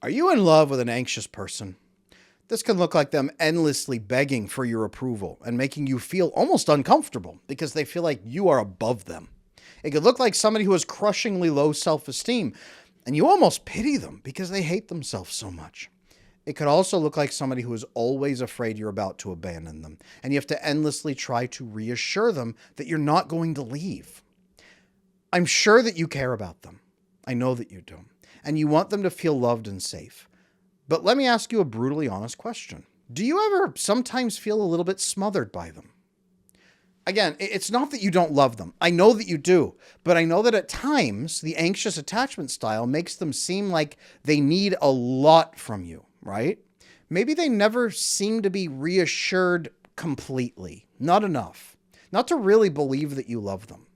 Are you in love with an anxious person? This can look like them endlessly begging for your approval and making you feel almost uncomfortable because they feel like you are above them. It could look like somebody who has crushingly low self-esteem and you almost pity them because they hate themselves so much. It could also look like somebody who is always afraid you're about to abandon them and you have to endlessly try to reassure them that you're not going to leave. I'm sure that you care about them. I know that you do. And you want them to feel loved and safe. But let me ask you a brutally honest question. Do you ever sometimes feel a little bit smothered by them? Again, it's not that you don't love them. I know that you do. But I know that at times, the anxious attachment style makes them seem like they need a lot from you, right? Maybe they never seem to be reassured completely. Not enough. Not to really believe that you love them.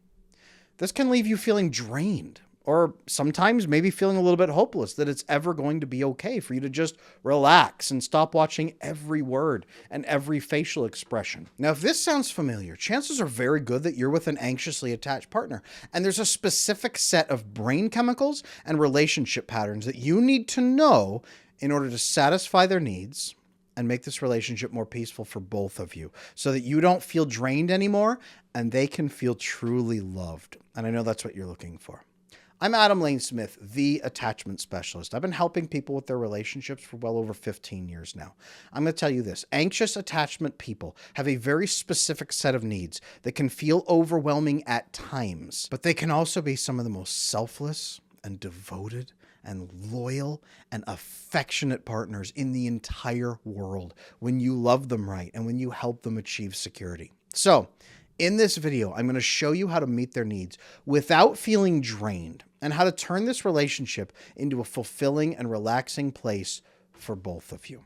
This can leave you feeling drained, or sometimes maybe feeling a little bit hopeless that it's ever going to be okay for you to just relax and stop watching every word and every facial expression. Now, if this sounds familiar, chances are very good that you're with an anxiously attached partner, and there's a specific set of brain chemicals and relationship patterns that you need to know in order to satisfy their needs and make this relationship more peaceful for both of you so that you don't feel drained anymore and they can feel truly loved. And I know that's what you're looking for. I'm Adam Lane Smith, the attachment specialist. I've been helping people with their relationships for well over 15 years now. I'm going to tell you this. Anxious attachment people have a very specific set of needs that can feel overwhelming at times, but they can also be some of the most selfless and devoted and loyal and affectionate partners in the entire world when you love them right and when you help them achieve security. So, in this video, I'm going to show you how to meet their needs without feeling drained and how to turn this relationship into a fulfilling and relaxing place for both of you.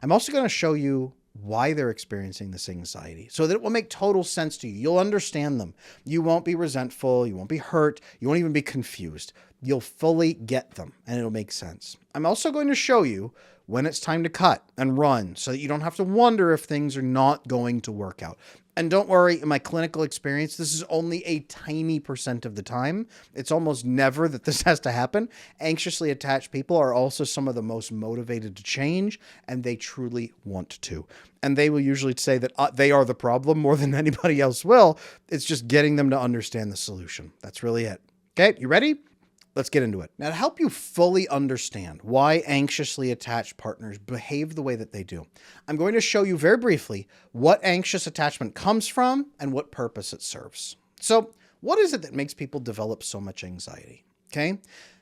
I'm also going to show you why they're experiencing this anxiety so that it will make total sense to you. You'll understand them. You won't be resentful. You won't be hurt. You won't even be confused. You'll fully get them and it'll make sense. I'm also going to show you when it's time to cut and run so that you don't have to wonder if things are not going to work out. And don't worry, in my clinical experience, this is only a tiny % of the time. It's almost never that this has to happen. Anxiously attached people are also some of the most motivated to change, and they truly want to. And they will usually say that they are the problem more than anybody else will. It's just getting them to understand the solution. That's really it. Okay, you ready? Let's get into it. Now, to help you fully understand why anxiously attached partners behave the way that they do, I'm going to show you very briefly what anxious attachment comes from and what purpose it serves. So, what is it that makes people develop so much anxiety? Okay.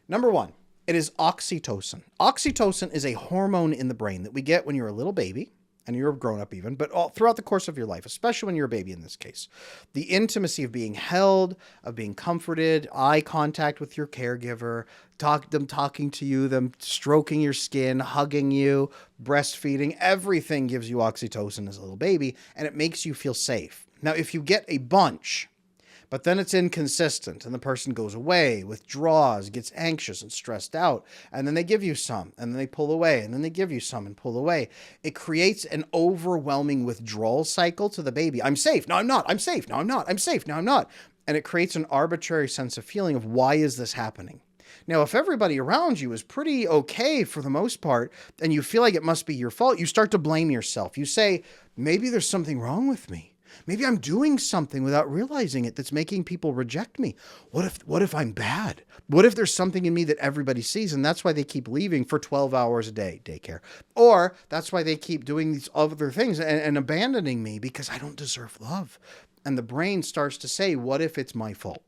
Number one, it is oxytocin. Oxytocin is a hormone in the brain that we get when you're a little baby. And you're a grown-up even, but all throughout the course of your life, especially when you're a baby in this case. The intimacy of being held, of being comforted, eye contact with your caregiver, them talking to you, them stroking your skin, hugging you, breastfeeding, everything gives you oxytocin as a little baby, and it makes you feel safe. Now, if you get a bunch, but then it's inconsistent and the person goes away, withdraws, gets anxious and stressed out, and then they give you some, and then they pull away, and then they give you some and pull away. It creates an overwhelming withdrawal cycle to the baby. I'm safe. No, I'm not. I'm safe. No, I'm not. I'm safe. No, I'm not. And it creates an arbitrary sense of feeling of why is this happening? Now, if everybody around you is pretty okay for the most part, and you feel like it must be your fault, you start to blame yourself. You say, maybe there's something wrong with me. Maybe I'm doing something without realizing it that's making people reject me. What if I'm bad? What if there's something in me that everybody sees and that's why they keep leaving for 12 hours a day, daycare? Or that's why they keep doing these other things and abandoning me because I don't deserve love. And the brain starts to say, what if it's my fault?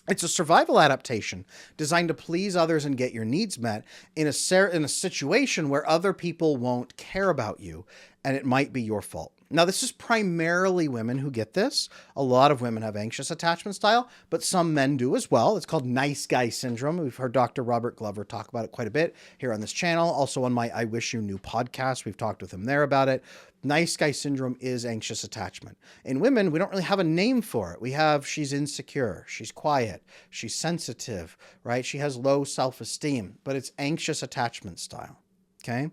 It's a survival adaptation designed to please others and get your needs met in a situation where other people won't care about you and it might be your fault. Now, this is primarily women who get this. A lot of women have anxious attachment style, but some men do as well. It's called nice guy syndrome. We've heard Dr. Robert Glover talk about it quite a bit here on this channel. Also on my I Wish You Knew podcast, we've talked with him there about it. Nice guy syndrome is anxious attachment. In women, we don't really have a name for it. We have she's insecure, she's quiet, she's sensitive, right? She has low self-esteem, but it's anxious attachment style, okay?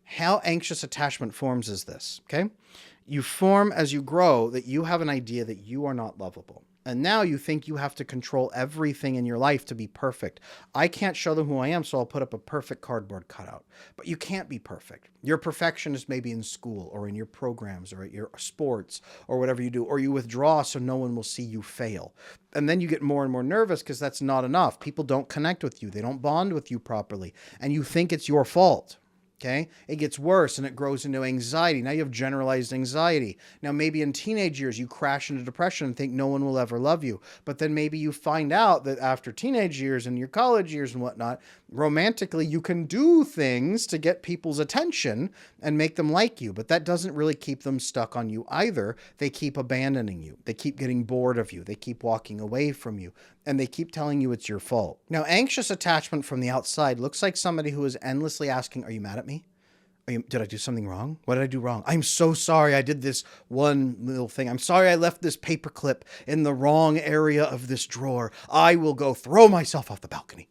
How anxious attachment forms is this, okay? You form as you grow that you have an idea that you are not lovable. And now you think you have to control everything in your life to be perfect. I can't show them who I am, so I'll put up a perfect cardboard cutout. But you can't be perfect. Your perfection is maybe in school or in your programs or at your sports or whatever you do, or you withdraw so no one will see you fail. And then you get more and more nervous because that's not enough. People don't connect with you. They don't bond with you properly. And you think it's your fault. Okay, it gets worse and it grows into anxiety. Now you have generalized anxiety. Now maybe in teenage years you crash into depression and think no one will ever love you. But then maybe you find out that after teenage years and your college years and whatnot, romantically you can do things to get people's attention and make them like you. But that doesn't really keep them stuck on you either. They keep abandoning you. They keep getting bored of you. They keep walking away from you. And they keep telling you it's your fault. Now, anxious attachment from the outside looks like somebody who is endlessly asking, are you mad at me? Did I do something wrong? What did I do wrong? I'm so sorry I did this one little thing. I'm sorry I left this paperclip in the wrong area of this drawer. I will go throw myself off the balcony.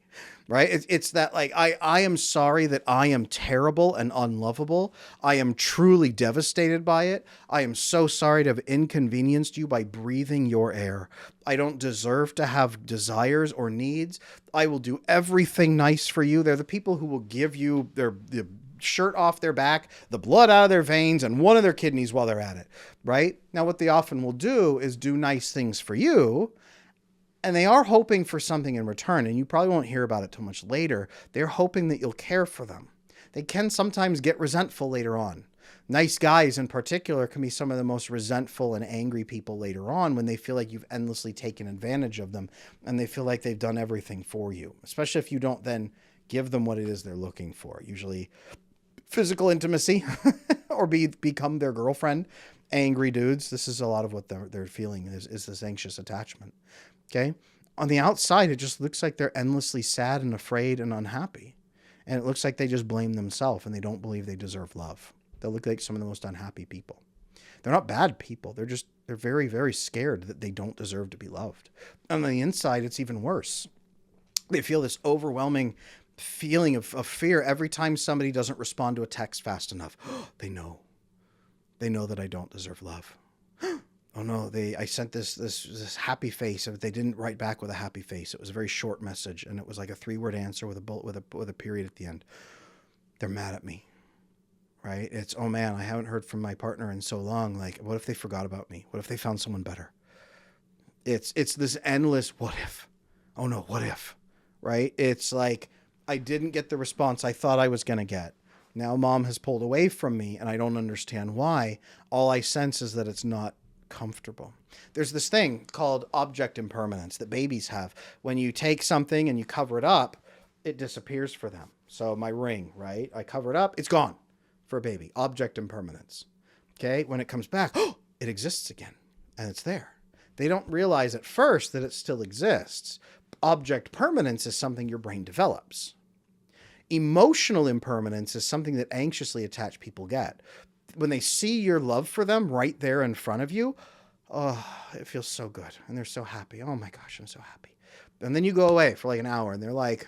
Right? It's that like, I am sorry that I am terrible and unlovable. I am truly devastated by it. I am so sorry to have inconvenienced you by breathing your air. I don't deserve to have desires or needs. I will do everything nice for you. They're the people who will give you the shirt off their back, the blood out of their veins, and one of their kidneys while they're at it. Right? Now, what they often will do is do nice things for you. And they are hoping for something in return, and you probably won't hear about it too much later. They're hoping that you'll care for them. They can sometimes get resentful later on. Nice guys in particular can be some of the most resentful and angry people later on when they feel like you've endlessly taken advantage of them and they feel like they've done everything for you, especially if you don't then give them what it is they're looking for, usually physical intimacy or become their girlfriend. Angry dudes, this is a lot of what they're feeling is this anxious attachment. Okay. On the outside, it just looks like they're endlessly sad and afraid and unhappy. And it looks like they just blame themselves and they don't believe they deserve love. They look like some of the most unhappy people. They're not bad people. They're very, very scared that they don't deserve to be loved. And on the inside, it's even worse. They feel this overwhelming feeling of fear every time somebody doesn't respond to a text fast enough. They know that I don't deserve love. Oh no, I sent this happy face, but they didn't write back with a happy face. It was a very short message, and it was like a 3-word answer with a period at the end. They're mad at me, right? It's, oh man, I haven't heard from my partner in so long. Like, what if they forgot about me? What if they found someone better? It's this endless what if. Oh no, what if, right? It's like, I didn't get the response I thought I was going to get. Now mom has pulled away from me, and I don't understand why. All I sense is that it's not comfortable. There's this thing called object impermanence that babies have. When you take something and you cover it up, it disappears for them. So my ring, right? I cover it up, it's gone for a baby. Object impermanence. Okay? When it comes back, it exists again and it's there. They don't realize at first that it still exists. Object permanence is something your brain develops. Emotional impermanence is something that anxiously attached people get. When they see your love for them right there in front of you, oh, it feels so good. And they're so happy. Oh my gosh, I'm so happy. And then you go away for like an hour and they're like,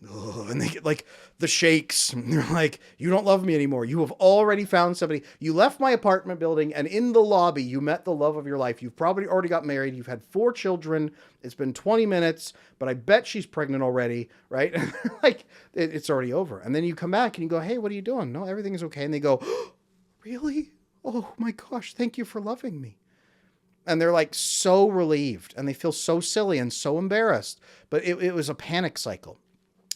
oh, and they get like the shakes. And they're like, you don't love me anymore. You have already found somebody. You left my apartment building and in the lobby, you met the love of your life. You've probably already got married. You've had 4 children. It's been 20 minutes, but I bet she's pregnant already. Right? Like it's already over. And then you come back and you go, hey, what are you doing? No, everything's okay. And they go, oh, really? Oh my gosh. Thank you for loving me. And they're like so relieved and they feel so silly and so embarrassed, but it was a panic cycle.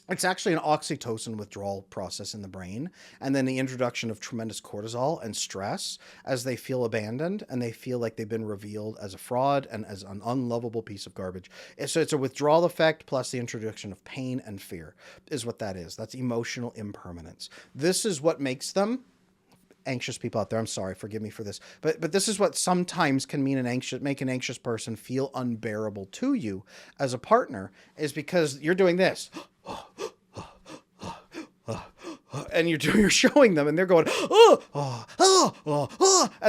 It's actually an oxytocin withdrawal process in the brain, and then the introduction of tremendous cortisol and stress as they feel abandoned and they feel like they've been revealed as a fraud and as an unlovable piece of garbage. So it's a withdrawal effect plus the introduction of pain and fear is what that is. That's emotional impermanence. This is what makes them anxious people out there. I'm sorry, forgive me for this, but this is what sometimes can mean make an anxious person feel unbearable to you as a partner, is because you're doing this. And you're showing them and they're going, and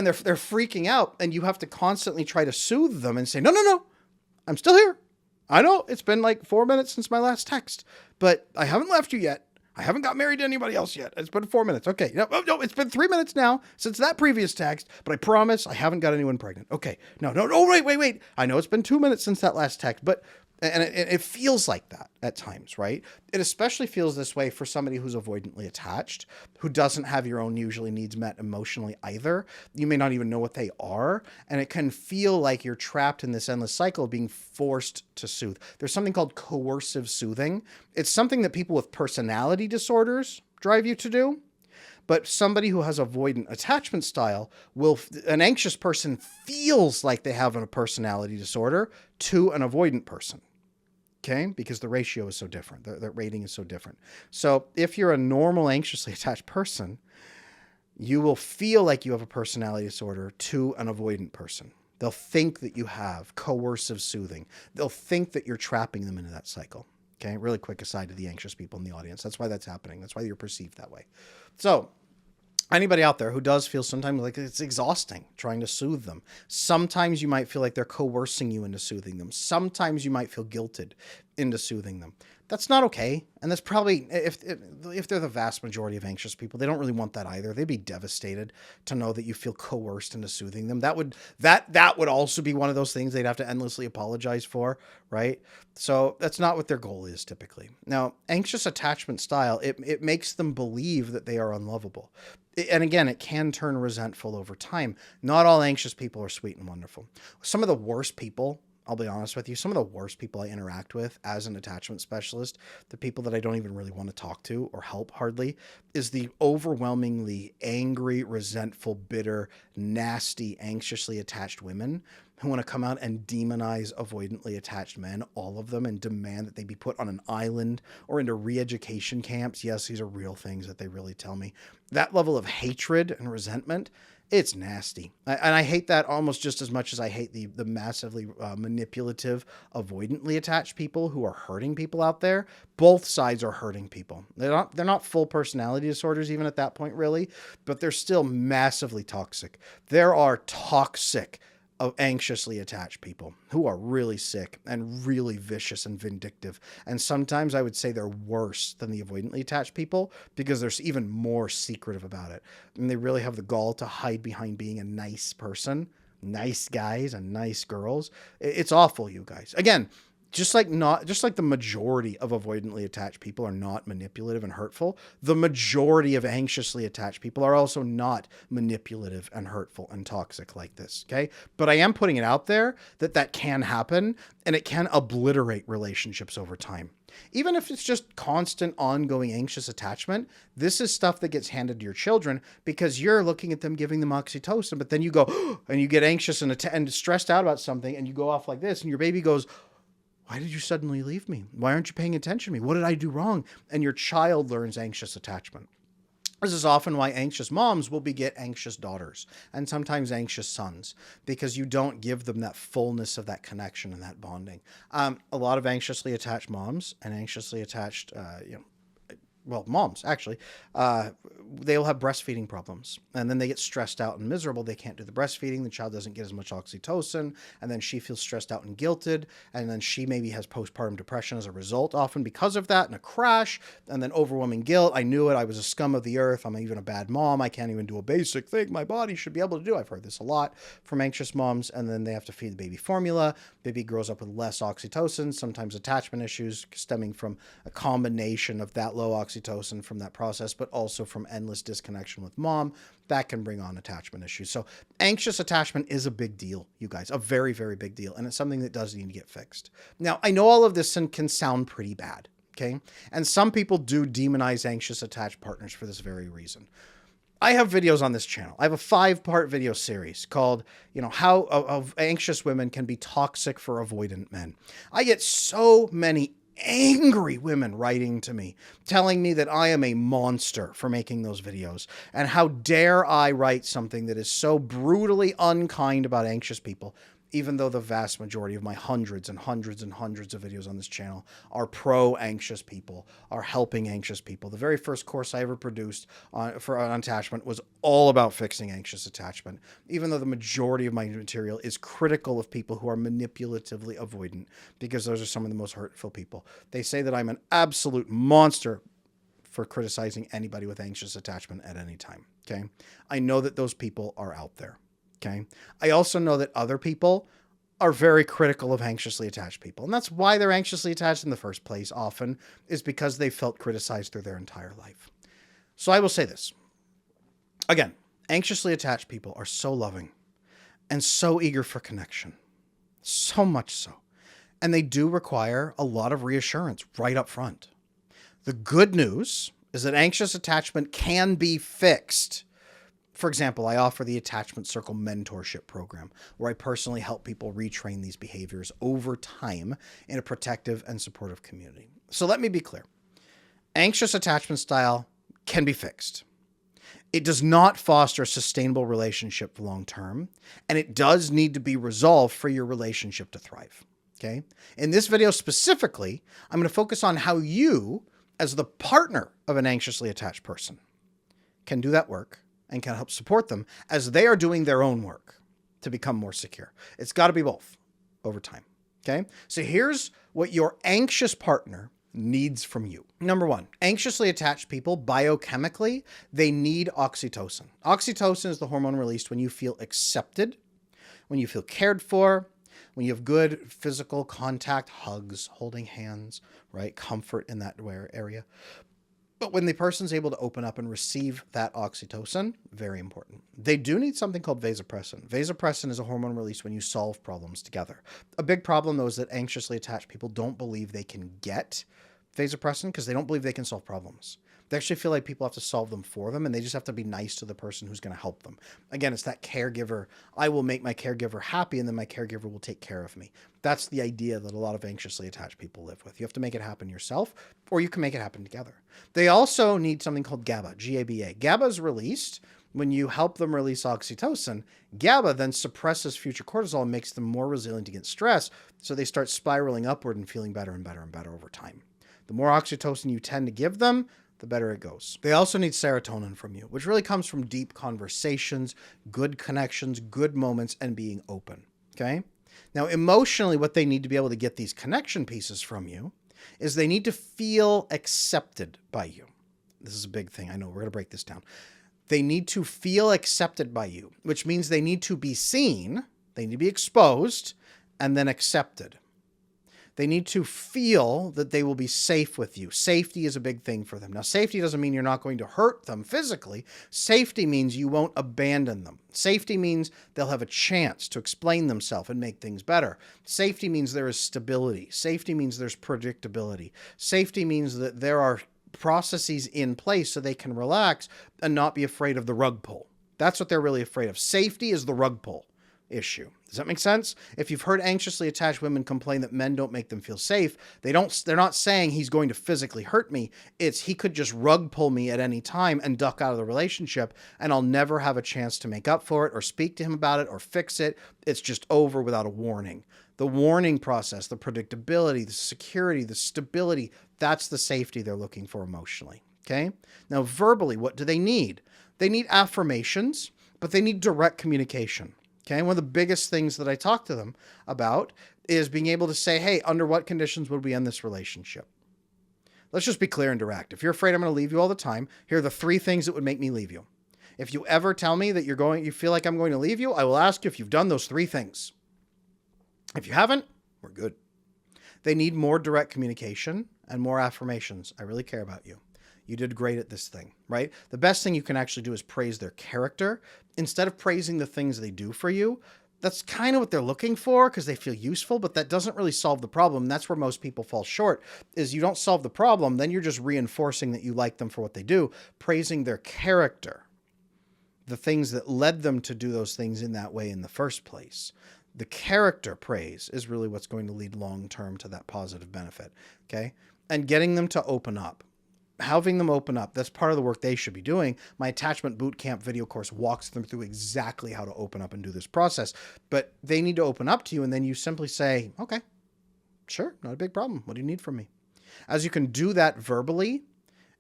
they're freaking out. And you have to constantly try to soothe them and say, no, I'm still here. I know it's been like 4 minutes since my last text, but I haven't left you yet. I haven't got married to anybody else yet. It's been 4 minutes. Okay. No, it's been 3 minutes now since that previous text, but I promise I haven't got anyone pregnant. Okay. No, wait. I know it's been 2 minutes since that last text, but and it feels like that at times, right? It especially feels this way for somebody who's avoidantly attached, who doesn't have your own usually needs met emotionally either. You may not even know what they are. And it can feel like you're trapped in this endless cycle of being forced to soothe. There's something called coercive soothing. It's something that people with personality disorders drive you to do. But somebody who has avoidant attachment style an anxious person feels like they have a personality disorder to an avoidant person. Okay, because the ratio is so different. The rating is so different. So if you're a normal anxiously attached person, you will feel like you have a personality disorder to an avoidant person. They'll think that you have coercive soothing. They'll think that you're trapping them into that cycle. Okay, really quick aside to the anxious people in the audience. That's why that's happening. That's why you're perceived that way. So anybody out there who does feel sometimes like it's exhausting trying to soothe them. Sometimes you might feel like they're coercing you into soothing them. Sometimes you might feel guilted into soothing them. That's not okay. And that's probably, if they're the vast majority of anxious people, they don't really want that either. They'd be devastated to know that you feel coerced into soothing them. That would also be one of those things they'd have to endlessly apologize for, right? So that's not what their goal is typically. Now, anxious attachment style, it makes them believe that they are unlovable. And again, it can turn resentful over time. Not all anxious people are sweet and wonderful. Some of the worst people, I'll be honest with you, some of the worst people I interact with as an attachment specialist, the people that I don't even really want to talk to or help hardly, is the overwhelmingly angry, resentful, bitter, nasty, anxiously attached women who want to come out and demonize avoidantly attached men, all of them, and demand that they be put on an island or into re-education camps. Yes, these are real things that they really tell me. That level of hatred and resentment, it's nasty. And I hate that almost just as much as I hate the massively manipulative, avoidantly attached people who are hurting people out there. Both sides are hurting people. They're not full personality disorders even at that point, really, but they're still massively toxic. There are toxic of anxiously attached people who are really sick and really vicious and vindictive. And sometimes I would say they're worse than the avoidantly attached people because they're even more secretive about it. And they really have the gall to hide behind being a nice person, nice guys and nice girls. It's awful, you guys. Again, just like the majority of avoidantly attached people are not manipulative and hurtful, the majority of anxiously attached people are also not manipulative and hurtful and toxic like this, okay? But I am putting it out there that can happen, and it can obliterate relationships over time. Even if it's just constant, ongoing anxious attachment, this is stuff that gets handed to your children because you're looking at them, giving them oxytocin, but then you go, and you get anxious and stressed out about something, and you go off like this, and your baby goes, why did you suddenly leave me? Why aren't you paying attention to me? What did I do wrong? And your child learns anxious attachment. This is often why anxious moms will beget anxious daughters and sometimes anxious sons, because you don't give them that fullness of that connection and that bonding. A lot of anxiously attached moms and anxiously attached, moms actually, they'll have breastfeeding problems, and then they get stressed out and miserable. They can't do the breastfeeding. The child doesn't get as much oxytocin, and then she feels stressed out and guilted, and then she maybe has postpartum depression as a result, often because of that, and a crash, and then overwhelming guilt. I knew it. I was a scum of the earth. I'm even a bad mom. I can't even do a basic thing my body should be able to do. I've heard this a lot from anxious moms, and then they have to feed the baby formula. Baby grows up with less oxytocin, sometimes attachment issues stemming from a combination of that low oxytocin from that process, but also from endless disconnection with mom. That can bring on attachment issues. So anxious attachment is a big deal, you guys, a very, very big deal. And it's something that does need to get fixed. Now, I know all of this can sound pretty bad, okay? And some people do demonize anxious attached partners for this very reason. I have videos on this channel. I have a 5-part video series called, how of anxious women can be toxic for avoidant men. I get so many angry women writing to me, telling me that I am a monster for making those videos. And how dare I write something that is so brutally unkind about anxious people, even though the vast majority of my hundreds and hundreds and hundreds of videos on this channel are anxious people, are helping anxious people. The very first course I ever produced on attachment was all about fixing anxious attachment, even though the majority of my material is critical of people who are manipulatively avoidant, because those are some of the most hurtful people. They say that I'm an absolute monster for criticizing anybody with anxious attachment at any time. Okay. I know that those people are out there. Okay. I also know that other people are very critical of anxiously attached people. And that's why they're anxiously attached in the first place often, is because they felt criticized through their entire life. So I will say this. Again, anxiously attached people are so loving and so eager for connection. So much so. And they do require a lot of reassurance right up front. The good news is that anxious attachment can be fixed. For example, I offer the Attachment Circle Mentorship Program, where I personally help people retrain these behaviors over time in a protective and supportive community. So let me be clear. Anxious attachment style can be fixed. It does not foster a sustainable relationship long term, and it does need to be resolved for your relationship to thrive. Okay? In this video specifically, I'm going to focus on how you, as the partner of an anxiously attached person, can do that work and can help support them as they are doing their own work to become more secure. It's got to be both over time. Okay? So here's what your anxious partner needs from you. Number one, anxiously attached people, biochemically, they need oxytocin. Oxytocin is the hormone released when you feel accepted, when you feel cared for, when you have good physical contact, hugs, holding hands, right? Comfort in that area. But when the person's able to open up and receive that oxytocin, very important. They do need something called vasopressin. Vasopressin is a hormone released when you solve problems together. A big problem, though, is that anxiously attached people don't believe they can get vasopressin because they don't believe they can solve problems. They actually feel like people have to solve them for them, and they just have to be nice to the person who's going to help them. Again, it's that caregiver. I will make my caregiver happy, and then my caregiver will take care of me. That's the idea that a lot of anxiously attached people live with. You have to make it happen yourself, or you can make it happen together. They also need something called GABA, G-A-B-A. GABA is released when you help them release oxytocin. GABA then suppresses future cortisol and makes them more resilient against stress, so they start spiraling upward and feeling better and better and better over time. The more oxytocin you tend to give them, the better it goes. They also need serotonin from you, which really comes from deep conversations, good connections, good moments, and being open. Okay? Now, emotionally, what they need to be able to get these connection pieces from you is they need to feel accepted by you. This is a big thing. I know. We're going to break this down. They need to feel accepted by you, which means they need to be seen, they need to be exposed, and then accepted. They need to feel that they will be safe with you. Safety is a big thing for them. Now, safety doesn't mean you're not going to hurt them physically. Safety means you won't abandon them. Safety means they'll have a chance to explain themselves and make things better. Safety means there is stability. Safety means there's predictability. Safety means that there are processes in place so they can relax and not be afraid of the rug pull. That's what they're really afraid of. Safety is the rug pull issue. Does that make sense? If you've heard anxiously attached women complain that men don't make them feel safe, they're not saying he's going to physically hurt me. It's he could just rug pull me at any time and duck out of the relationship, and I'll never have a chance to make up for it or speak to him about it or fix it. It's just over without a warning. The warning process, the predictability, the security, the stability, that's the safety they're looking for emotionally. Okay? Now, verbally, what do they need? They need affirmations, but they need direct communication. Okay, one of the biggest things that I talk to them about is being able to say, hey, under what conditions would we end this relationship? Let's just be clear and direct. If you're afraid I'm going to leave you all the time, here are the 3 things that would make me leave you. If you ever tell me that you feel like I'm going to leave you, I will ask you if you've done those 3 things. If you haven't, we're good. They need more direct communication and more affirmations. I really care about you. You did great at this thing, right? The best thing you can actually do is praise their character instead of praising the things they do for you. That's kind of what they're looking for because they feel useful, but that doesn't really solve the problem. That's where most people fall short, is you don't solve the problem, then you're just reinforcing that you like them for what they do. Praising their character, the things that led them to do those things in that way in the first place. The character praise is really what's going to lead long-term to that positive benefit, okay? And getting them to open up. Having them open up, that's part of the work they should be doing. My attachment bootcamp video course walks them through exactly how to open up and do this process. But they need to open up to you, and then you simply say, okay, sure, not a big problem. What do you need from me? As you can do that verbally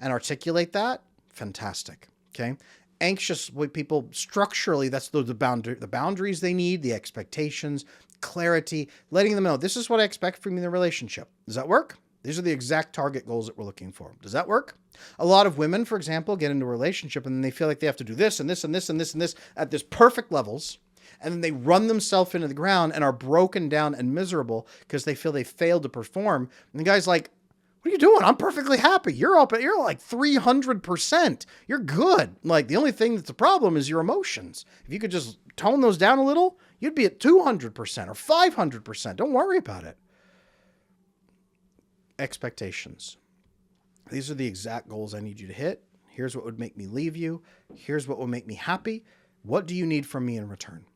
and articulate that, fantastic, okay? Anxious people, structurally, that's the boundaries they need, the expectations, clarity, letting them know, this is what I expect from you in the relationship. Does that work? These are the exact target goals that we're looking for. Does that work? A lot of women, for example, get into a relationship and then they feel like they have to do this and this and this and this and this at this perfect levels. And then they run themselves into the ground and are broken down and miserable because they feel they failed to perform. And the guy's like, what are you doing? I'm perfectly happy. You're like 300%. You're good. Like the only thing that's a problem is your emotions. If you could just tone those down a little, you'd be at 200% or 500%. Don't worry about it. Expectations. These are the exact goals I need you to hit. Here's what would make me leave you. Here's what will make me happy. What do you need from me in return?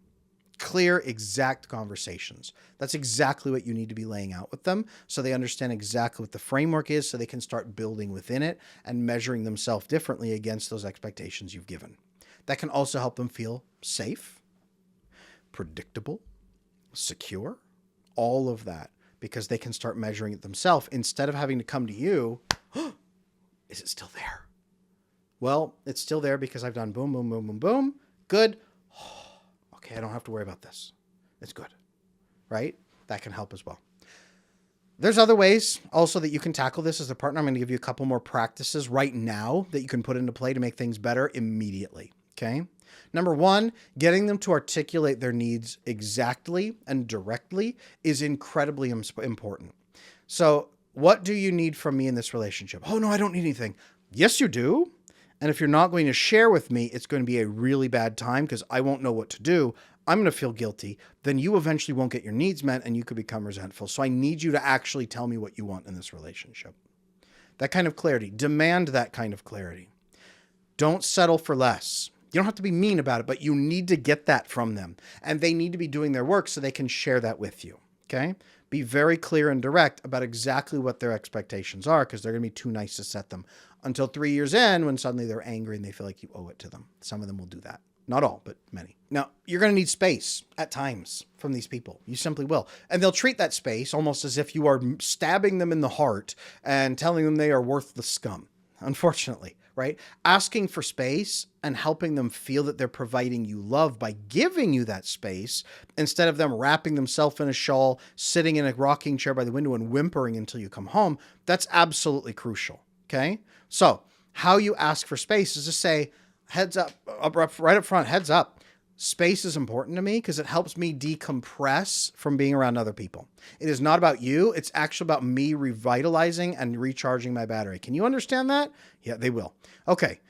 Clear, exact conversations. That's exactly what you need to be laying out with them so they understand exactly what the framework is so they can start building within it and measuring themselves differently against those expectations you've given. That can also help them feel safe, predictable, secure, all of that, because they can start measuring it themselves instead of having to come to you. Is it still there? Well, it's still there because I've done boom, boom, boom, boom, boom. Good. Okay, I don't have to worry about this. It's good, right? That can help as well. There's other ways also that you can tackle this as a partner. I'm going to give you a couple more practices right now that you can put into play to make things better immediately, okay? Number one, getting them to articulate their needs exactly and directly is incredibly important. So what do you need from me in this relationship? Oh, no, I don't need anything. Yes, you do. And if you're not going to share with me, it's going to be a really bad time because I won't know what to do. I'm going to feel guilty. Then you eventually won't get your needs met and you could become resentful. So I need you to actually tell me what you want in this relationship. That kind of clarity. Demand that kind of clarity. Don't settle for less. You don't have to be mean about it, but you need to get that from them. And they need to be doing their work so they can share that with you. Okay? Be very clear and direct about exactly what their expectations are because they're going to be too nice to set them until 3 years in when suddenly they're angry and they feel like you owe it to them. Some of them will do that. Not all, but many. Now, you're going to need space at times from these people. You simply will. And they'll treat that space almost as if you are stabbing them in the heart and telling them they are worthless scum, unfortunately, right? Asking for space and helping them feel that they're providing you love by giving you that space instead of them wrapping themselves in a shawl, sitting in a rocking chair by the window and whimpering until you come home. That's absolutely crucial, okay? So how you ask for space is to say, heads up, right up front, heads up. Space is important to me because it helps me decompress from being around other people. It is not about you. It's actually about me revitalizing and recharging my battery. Can you understand that? Yeah, they will. Okay.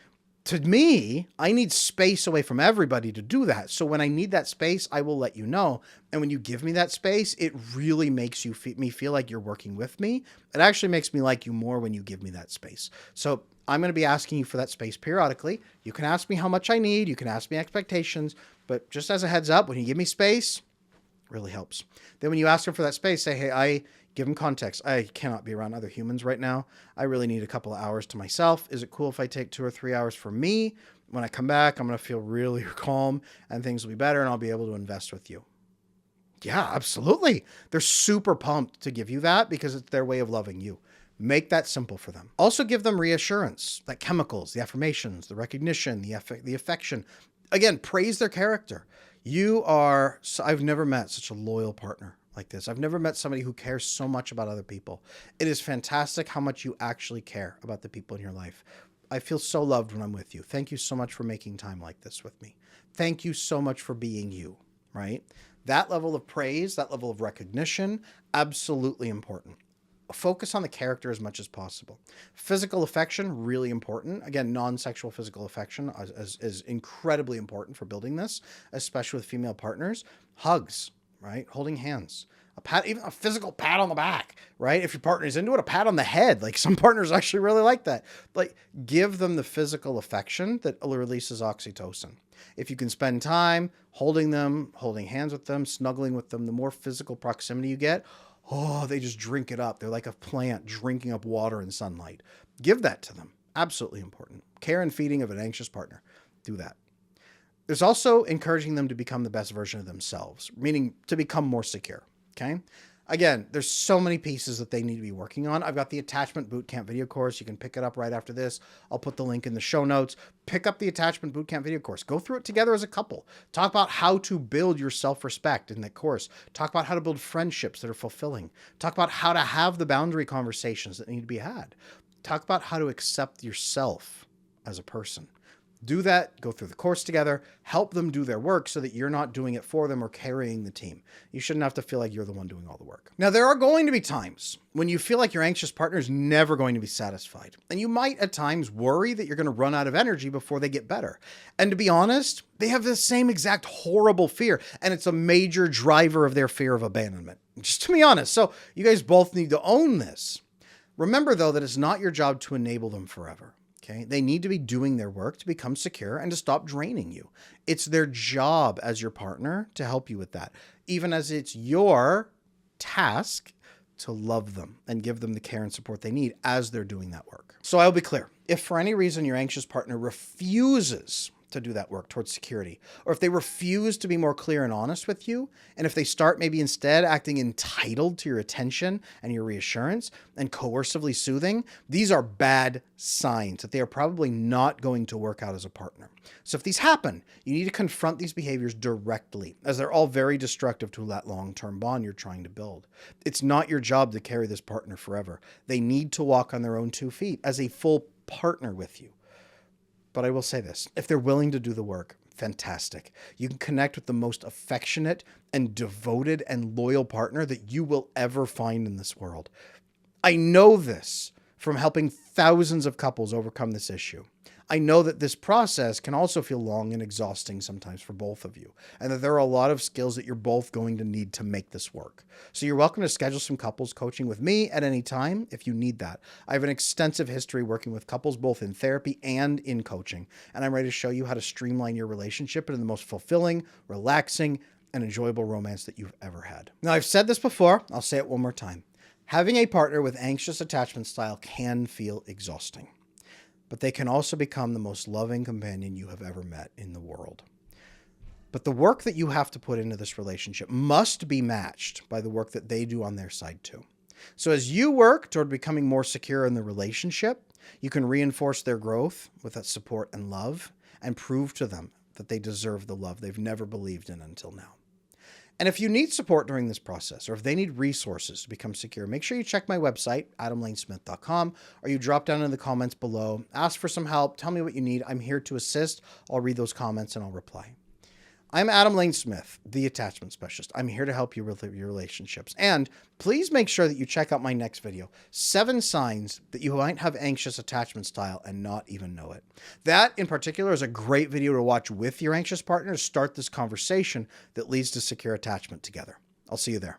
To me, I need space away from everybody to do that. So when I need that space, I will let you know. And when you give me that space, it really makes me feel like you're working with me. It actually makes me like you more when you give me that space. So I'm going to be asking you for that space periodically. You can ask me how much I need. You can ask me expectations. But just as a heads up, when you give me space, it really helps. Then when you ask them for that space, say, hey, I give them context. I cannot be around other humans right now. I really need a couple of hours to myself. Is it cool if I take 2 or 3 hours for me? When I come back, I'm going to feel really calm and things will be better and I'll be able to invest with you. Yeah, absolutely. They're super pumped to give you that because it's their way of loving you. Make that simple for them. Also give them reassurance, like chemicals, the affirmations, the recognition, the affection. Again, praise their character. I've never met such a loyal partner like this. I've never met somebody who cares so much about other people. It is fantastic how much you actually care about the people in your life. I feel so loved when I'm with you. Thank you so much for making time like this with me. Thank you so much for being you, right? That level of praise, that level of recognition, absolutely important. Focus on the character as much as possible. Physical affection, really important. Again, non-sexual physical affection is incredibly important for building this, especially with female partners. Hugs, right? Holding hands. A pat, even a physical pat on the back, right? If your partner is into it, a pat on the head. Like some partners actually really like that. Like give them the physical affection that releases oxytocin. If you can spend time holding them, holding hands with them, snuggling with them, the more physical proximity you get, oh, they just drink it up. They're like a plant drinking up water and sunlight. Give that to them. Absolutely important. Care and feeding of an anxious partner. Do that. There's also encouraging them to become the best version of themselves, meaning to become more secure. Okay. Again, there's so many pieces that they need to be working on. I've got the Attachment Bootcamp video course. You can pick it up right after this. I'll put the link in the show notes. Pick up the Attachment Bootcamp video course. Go through it together as a couple. Talk about how to build your self-respect in that course. Talk about how to build friendships that are fulfilling. Talk about how to have the boundary conversations that need to be had. Talk about how to accept yourself as a person. Do that, go through the course together, help them do their work so that you're not doing it for them or carrying the team. You shouldn't have to feel like you're the one doing all the work. Now, there are going to be times when you feel like your anxious partner is never going to be satisfied. And you might at times worry that you're going to run out of energy before they get better. And to be honest, they have the same exact horrible fear. And it's a major driver of their fear of abandonment. Just to be honest. So you guys both need to own this. Remember, though, that it's not your job to enable them forever. Okay? They need to be doing their work to become secure and to stop draining you. It's their job as your partner to help you with that, even as it's your task to love them and give them the care and support they need as they're doing that work. So I'll be clear. If for any reason your anxious partner refuses to do that work towards security, or if they refuse to be more clear and honest with you, and if they start maybe instead acting entitled to your attention and your reassurance and coercively soothing, these are bad signs that they are probably not going to work out as a partner. So if these happen, you need to confront these behaviors directly, as they're all very destructive to that long-term bond you're trying to build. It's not your job to carry this partner forever. They need to walk on their own 2 feet as a full partner with you. But I will say this, if they're willing to do the work, fantastic. You can connect with the most affectionate and devoted and loyal partner that you will ever find in this world. I know this from helping thousands of couples overcome this issue. I know that this process can also feel long and exhausting sometimes for both of you, and that there are a lot of skills that you're both going to need to make this work. So you're welcome to schedule some couples coaching with me at any time if you need that. I have an extensive history working with couples both in therapy and in coaching, and I'm ready to show you how to streamline your relationship into the most fulfilling, relaxing, and enjoyable romance that you've ever had. Now, I've said this before, I'll say it one more time. Having a partner with anxious attachment style can feel exhausting, but they can also become the most loving companion you have ever met in the world. But the work that you have to put into this relationship must be matched by the work that they do on their side too. So as you work toward becoming more secure in the relationship, you can reinforce their growth with that support and love and prove to them that they deserve the love they've never believed in until now. And if you need support during this process, or if they need resources to become secure, make sure you check my website, adamlanesmith.com, or you drop down in the comments below, ask for some help, tell me what you need. I'm here to assist. I'll read those comments and I'll reply. I'm Adam Lane Smith, the attachment specialist. I'm here to help you with your relationships. And please make sure that you check out my next video, 7 signs that you might have anxious attachment style and not even know it. That in particular is a great video to watch with your anxious partner to start this conversation that leads to secure attachment together. I'll see you there.